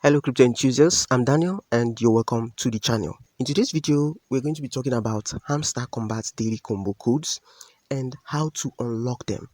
Hello crypto enthusiasts, I'm Daniel and you're welcome to the channel. In today's video, we're going to be talking about Hamster Kombat daily combo codes and how to unlock them.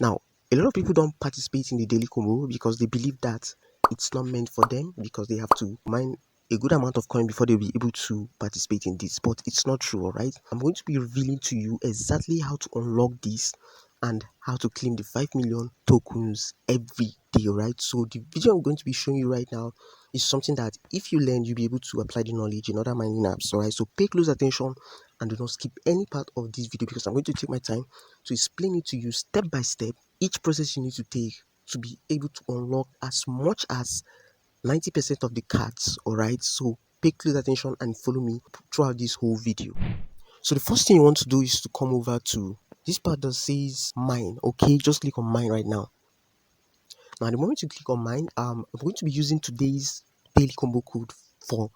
Now, a lot of people don't participate in the daily combo because they believe that it's not meant for them because they have to mine a good amount of coin before they'll be able to participate in this, but it's not true. Alright, I'm going to be revealing to you exactly how to unlock this and how to claim the 5 million tokens every day. Alright, so the video I'm going to be showing you right now is something that if you learn, you'll be able to apply the knowledge in other mining apps. Alright, so pay close attention and do not skip any part of this video because I'm going to take my time to explain it to you step by step, each process you need to take to be able to unlock as much as 90% of the cards. Alright, so pay close attention and follow me throughout this whole video. So the first thing you want to do is to come over to this part that says mine. Okay, just click on mine right now. Now the moment you click on mine, I'm going to be using today's daily combo code for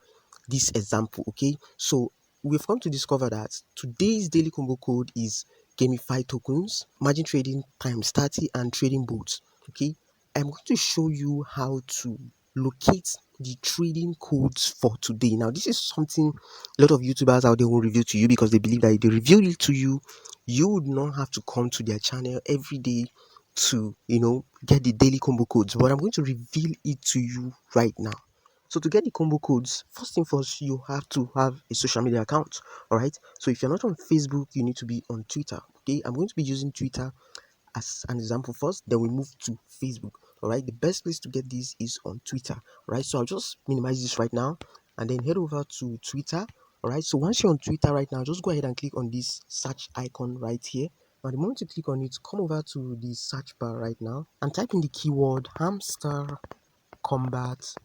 this example. Okay, so we've come to discover that today's daily combo code is gamify tokens, margin trading times 30 and trading bots. Okay, I'm going to show you how to locate the trading codes for today. Now this is something a lot of YouTubers out there will reveal to you because they believe that if they reveal it to you, you would not have to come to their channel every day to get the daily combo codes, but I'm going to reveal it to you right now. So to get the combo codes, first thing first, you have to have a social media account. All right, so if you're not on Facebook, you need to be on Twitter. Okay, I'm going to be using Twitter as an example first, then we move to Facebook. All right, the best place to get this is on Twitter. All right, so I'll just minimize this right now and then head over to Twitter. All right, so once you're on Twitter right now, just go ahead and click on this search icon right here. Now the moment you click on it, come over to the search bar right now and type in the keyword Hamster Kombat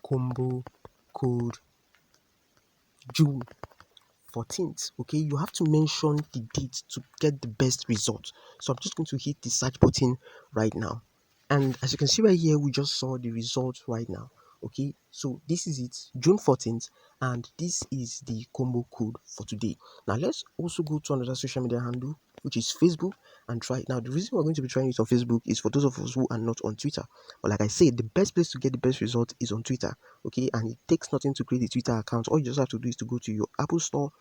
Combo Code June 14th. Okay, you have to mention the date to get the best result. So I'm just going to hit the search button right now, and as you can see right here, we just saw the result right now. Okay, so this is it, June 14th, and this is the combo code for today. Now let's also go to another social media handle, which is Facebook, and try it. Now the reason we're going to be trying it on Facebook is for those of us who are not on Twitter. But like I said, the best place to get the best result is on Twitter. Okay, and it takes nothing to create a Twitter account. All you just have to do is to go to your Apple Store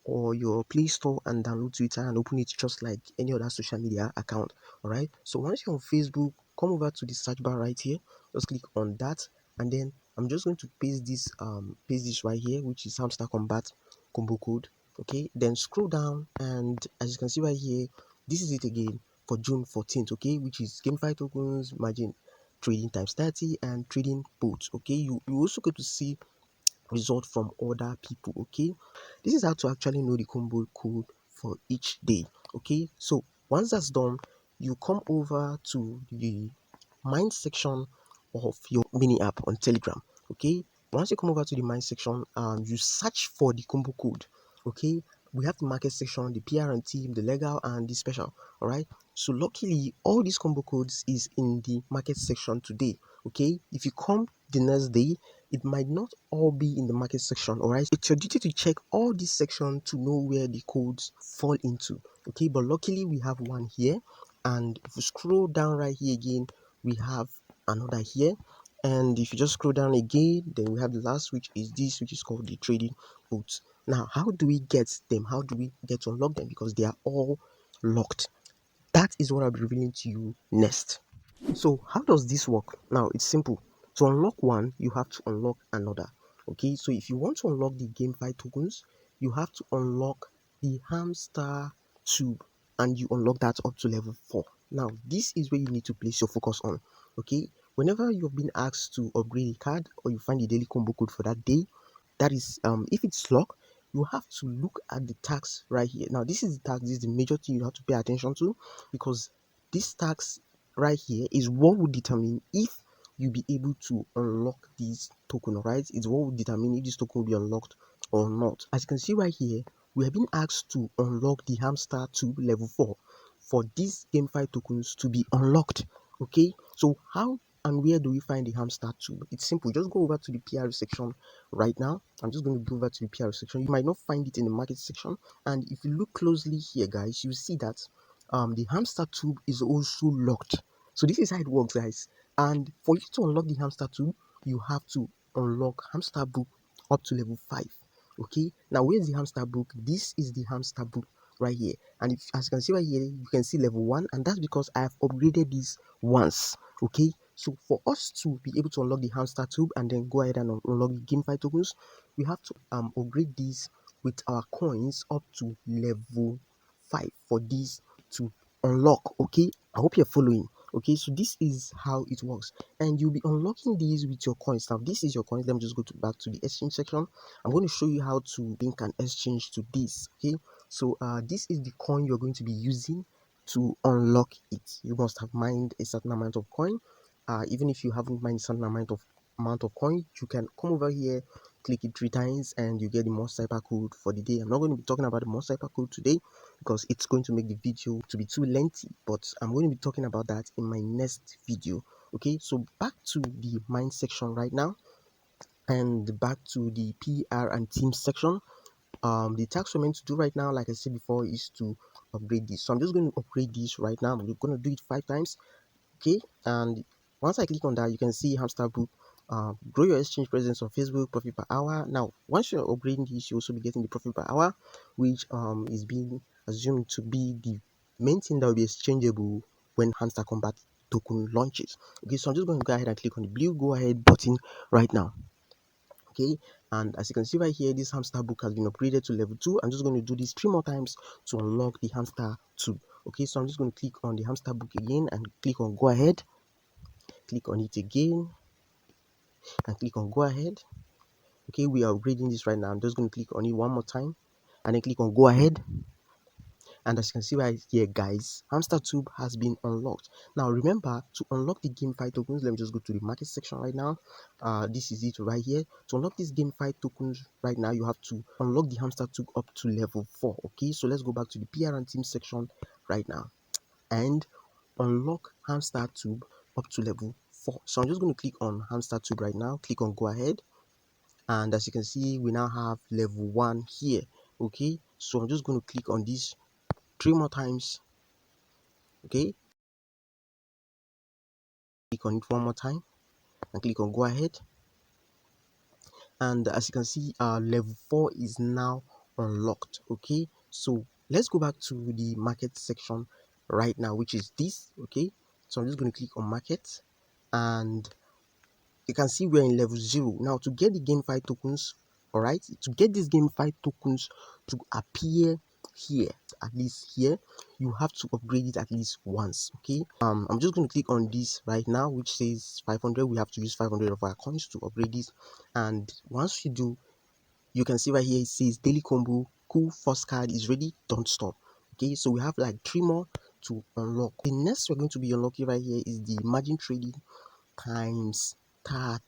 or your Play Store and download Twitter and open it just like any other social media account. All right, so once you're on Facebook, come over to the search bar right here, just click on that, and then I'm just going to paste this right here, which is Hamster Combat Combo Code. Okay, then scroll down, and as you can see right here, this is it again for June 14th. Okay, which is gamify tokens, margin trading times 30 and trading bots. Okay, you also get to see result from other people. Okay, this is how to actually know the combo code for each day. Okay, so once that's done, you come over to the mine section of your mini app on Telegram. Okay, once you come over to the mine section, you search for the combo code. Okay, we have the market section, the PR and team, the legal, and the special. All right, so luckily all these combo codes is in the market section today. Okay, if you come the next day, it might not all be in the market section. All right, it's your duty to check all this section to know where the codes fall into. Okay, but luckily we have one here, and if you scroll down right here again, we have another here, and if you just scroll down again, then we have the last, which is this, which is called the trading bots. Now how do we get them? How do we get to unlock them? Because they are all locked. That is what I'll be revealing to you next. So how does this work? Now it's simple. To unlock one, you have to unlock another. Okay, so if you want to unlock the GameFi tokens, you have to unlock the hamster tube, and you unlock that up to level 4. Now this is where you need to place your focus on. Okay, whenever you've been asked to upgrade a card or you find the daily combo code for that day, that is if it's locked, you have to look at the tax right here. Now this is the tax, this is the major thing you have to pay attention to, because this tax right here is what will determine if you be able to unlock this token. All right, it's what will determine if this token will be unlocked or not. As you can see right here, we have been asked to unlock the hamster tube level 4 for these GameFi tokens to be unlocked. Okay, so how and where do we find the hamster tube? It's simple. Just go over to the PR section right now. I'm just going to go over to the PR section. You might not find it in the market section, and if you look closely here, guys, you see that the hamster tube is also locked. So this is how it works, guys. And for you to unlock the hamster tube, you have to unlock hamster book up to level 5. Okay, now where's the hamster book? This is the hamster book right here, and if, as you can see right here, you can see level 1, and that's because I have upgraded this once. Okay, so for us to be able to unlock the hamster tube and then go ahead and unlock the GameFi tokens, we have to upgrade these with our coins up to level 5 for this to unlock. Okay, I hope you're following. Okay, so this is how it works, and you'll be unlocking these with your coins. Now this is your coins. Let me just go back to the exchange section. I'm going to show you how to link an exchange to this. Okay, so this is the coin you're going to be using to unlock it. You must have mined a certain amount of coin. Even if you haven't mined a certain amount of coin, you can come over here, click it 3 times, and you get the most hyper code for the day. I'm not going to be talking about the most hyper code today because it's going to make the video to be too lengthy, but I'm going to be talking about that in my next video. Okay, so back to the mine section right now, and back to the PR and team section. The task we're meant to do right now, like I said before, is to upgrade this. So I'm just going to upgrade this right now. I'm going to do it 5 times. Okay, and once I click on that, you can see hamster book, grow your exchange presence on Facebook, profit per hour. Now once you're upgrading this, you also be getting the profit per hour, which is being assumed to be the main thing that will be exchangeable when Hamster Combat token launches. Okay, so I'm just going to go ahead and click on the blue go ahead button right now. Okay, and as you can see right here, this hamster book has been upgraded to level 2. I'm just going to do this 3 more times to unlock the hamster 2. Okay, so I'm just going to click on the hamster book again and click on go ahead, click on it again and click on go ahead. Okay, we are upgrading this right now. I'm just going to click on it 1 more time and then click on go ahead. And as you can see right here, guys, hamster tube has been unlocked. Now remember, to unlock the GameFi tokens, let me just go to the market section right now. This is it right here. To unlock these GameFi tokens right now, you have to unlock the hamster tube up to level 4. Okay, so let's go back to the PR and team section right now and unlock hamster tube up to level 4. So I'm just going to click on hamster tube right now, click on go ahead, and as you can see, we now have level 1 here. Okay, so I'm just going to click on this 3 more times. Okay, click on it 1 more time and click on go ahead, and as you can see, level 4 is now unlocked. Okay, so let's go back to the market section right now, which is this. Okay, so I'm just going to click on market, and you can see we're in level 0 now. To get the GameFi tokens, all right, to get these GameFi tokens to appear here, at least here, you have to upgrade it at least once. Okay, I'm just going to click on this right now, which says 500. We have to use 500 of our coins to upgrade this, and once you do, you can see right here it says daily combo cool first card is ready, don't stop. Okay, so we have like 3 more to unlock. The next we're going to be unlocking right here is the margin trading times 30.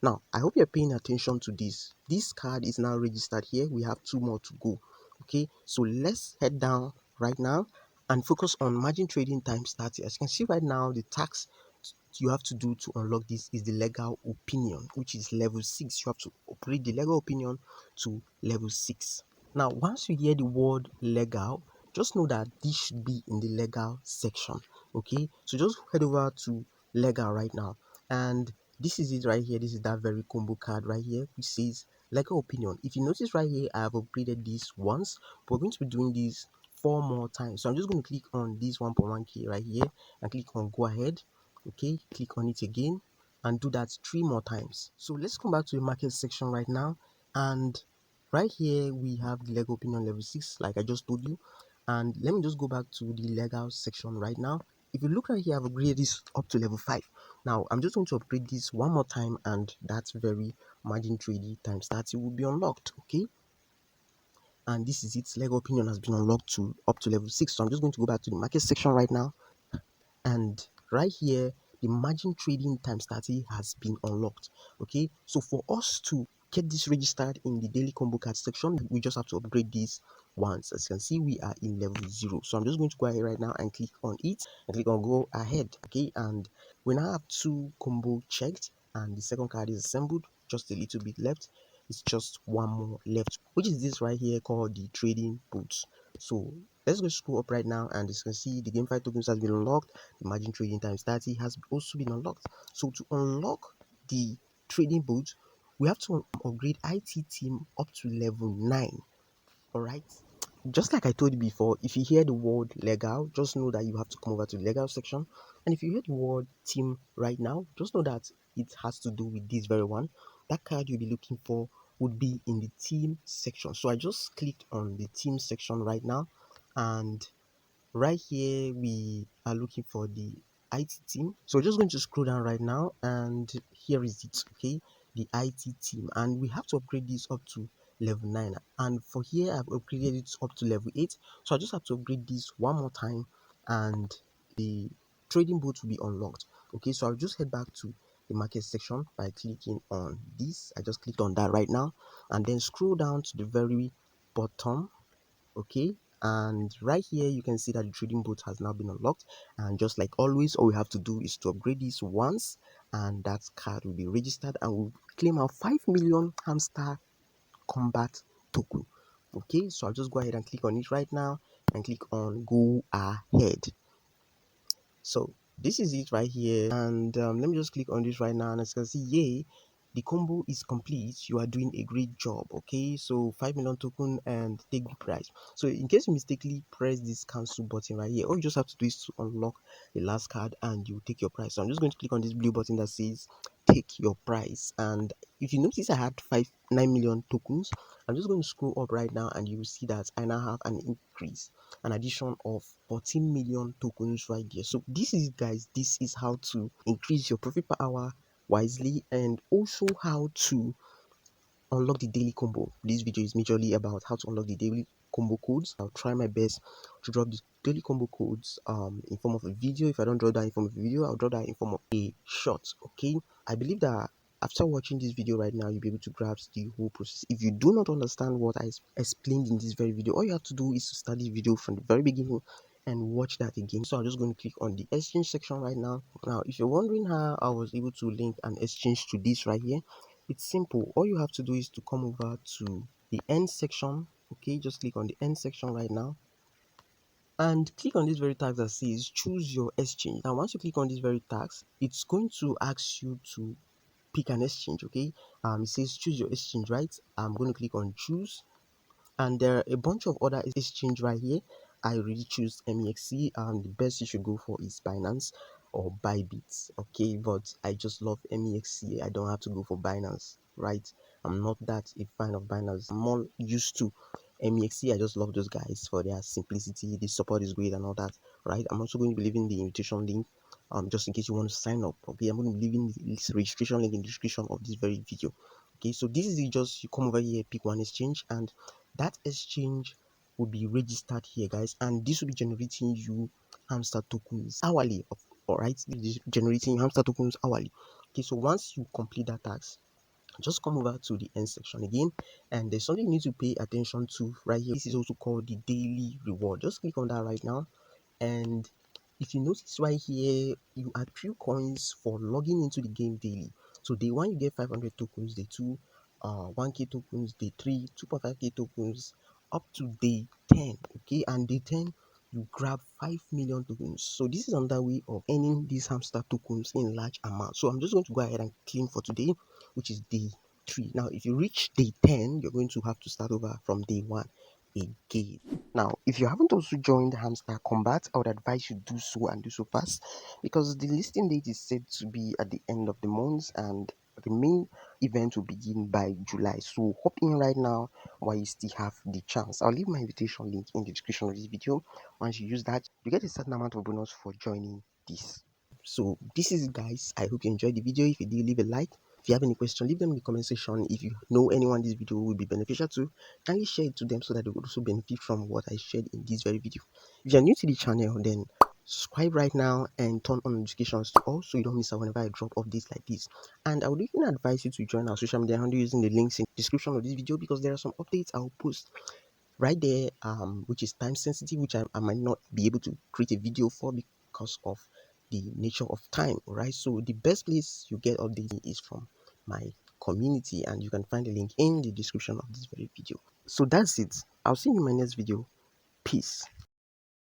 Now I hope you're paying attention to this card is now registered here. We have 2 more to go. Okay, so let's head down right now and focus on margin trading times 30. As you can see right now, the tax you have to do to unlock this is the legal opinion, which is level 6. You have to upgrade the legal opinion to level 6. Now once you hear the word legal, just know that this should be in the legal section. Okay, so just head over to legal right now, and this is it right here. This is that very combo card right here which says legal opinion. If you notice right here, I have upgraded this once, but we're going to be doing this 4 more times. So I'm just going to click on this 1.1k right here and click on go ahead. Okay, click on it again and do that 3 more times. So let's come back to the market section right now, and right here we have the legal opinion level 6 like I just told you. And let me just go back to the legal section right now. If you look right here, I've upgraded this up to level 5. Now I'm just going to upgrade this 1 more time, and that's very margin trading times 30 will be unlocked. Okay, and this is it. Legal opinion has been unlocked to up to level 6. So I'm just going to go back to the market section right now, and right here the margin trading times 30 has been unlocked. Okay, so for us to get this registered in the daily combo card section, we just have to upgrade this once. As you can see, we are in level 0. So I'm just going to go ahead right now and click on it and click on go ahead. Okay, and we now have 2 combo checked and the second card is assembled, just a little bit left. It's just 1 more left, which is this right here called the trading boots. So let's go scroll up right now, and as you can see, the GameFi tokens has been unlocked. The margin trading times 30 has also been unlocked. So to unlock the trading boots, we have to upgrade IT team up to level 9. All right. Just like I told you before, if you hear the word legal, just know that you have to come over to the legal section. And if you hear the word team right now, just know that it has to do with this very one. That card you'll be looking for would be in the team section. So I just clicked on the team section right now, and right here we are looking for the IT team. So we're just going to scroll down right now, and here is it. Okay, the IT team, and we have to upgrade this up to level 9, and for here I've upgraded it up to level 8. So I just have to upgrade this one more time, and the trading booth will be unlocked. Okay, so I'll just head back to the market section by clicking on this. I just clicked on that right now, and then scroll down to the very bottom. Okay, and right here you can see that the trading booth has now been unlocked, and just like always, all we have to do is to upgrade this once, and that card will be registered, and we'll claim our 5 million Hamster Combat token. Okay, so I'll just go ahead and click on it right now and click on go ahead. So this is it right here, and let me just click on this right now, and as you can see, yay, the combo is complete. You are doing a great job. Okay, so 5 million token and take the prize. So in case you mistakenly press this cancel button right here, all you just have to do is to unlock the last card and you take your prize. So I'm just going to click on this blue button that says take your prize, and if you notice I had 9 million tokens, I'm just going to scroll up right now, and you will see that I now have an addition of 14 million tokens right there. So this is, guys, this is how to increase your profit per hour wisely, and also how to unlock the daily combo. This video is majorly about how to unlock the daily combo codes. I'll try my best to drop the daily combo codes in form of a video. If I don't drop that in form of a video, I'll drop that in form of a short. Okay, I believe that after watching this video right now, you'll be able to grasp the whole process. If you do not understand what I explained in this very video, all you have to do is to start the video from the very beginning and watch that again. So I'm just going to click on the exchange section right now. Now, if you're wondering how I was able to link an exchange to this right here, it's simple. All you have to do is to come over to the end section. Okay, just click on the end section right now, and click on this very tag that says choose your exchange. Now once you click on this very tags, it's going to ask you to pick an exchange. Okay, it says choose your exchange, right? I'm going to click on choose, and there are a bunch of other exchange right here. I already choose MEXC, and the best you should go for is Binance or Bybit. Okay, but I just love MEXC. I don't have to go for Binance, right? I'm not that a fan of Binance. I'm more used to MEXC. I just love those guys for their simplicity. The support is great and all that, right? I'm also going to be leaving the invitation link just in case you want to sign up. Okay, I'm going to be leaving the registration link in the description of this very video. Okay, so this is it. Just you come over here, pick one exchange, and that exchange will be registered here, guys, and this will be generating you hamster tokens hourly. All right, generating hamster tokens hourly. Okay, so once you complete that task, just come over to the end section again, and there's something you need to pay attention to right here. This is also called the daily reward. Just click on that right now, and if you notice right here, you accrue coins for logging into the game daily. So day 1 you get 500 tokens, day 2 1k tokens, day 3 2.5k tokens, up to day 10. Okay, and day 10 you grab 5 million tokens. So this is another way of earning these hamster tokens in large amounts. So I'm just going to go ahead and claim for today, which is day 3. Now if you reach day 10, you're going to have to start over from day 1 again. Now, if you haven't also joined Hamster Combat, I would advise you do so, and do so fast, because the listing date is set to be at the end of the month, and the main event will begin by July. So hop in right now while you still have the chance. I'll leave my invitation link in the description of this video. Once you use that, you get a certain amount of bonus for joining this. So this is it, guys. I hope you enjoyed the video. If you did, leave a like. If you have any question, leave them in the comment section. If you know anyone this video will be beneficial to, kindly share it to them so that they will also benefit from what I shared in this very video. If you are new to the channel, then subscribe right now and turn on notifications to all, so you don't miss out whenever I drop updates like this. And I would even advise you to join our social media handle using the links in the description of this video, because there are some updates I'll post right there, which is time sensitive, which I might not be able to create a video for because of the nature of time. Right, so the best place you get updates is from my community, and you can find the link in the description of this very video. So that's it. I'll see you in my next video. Peace.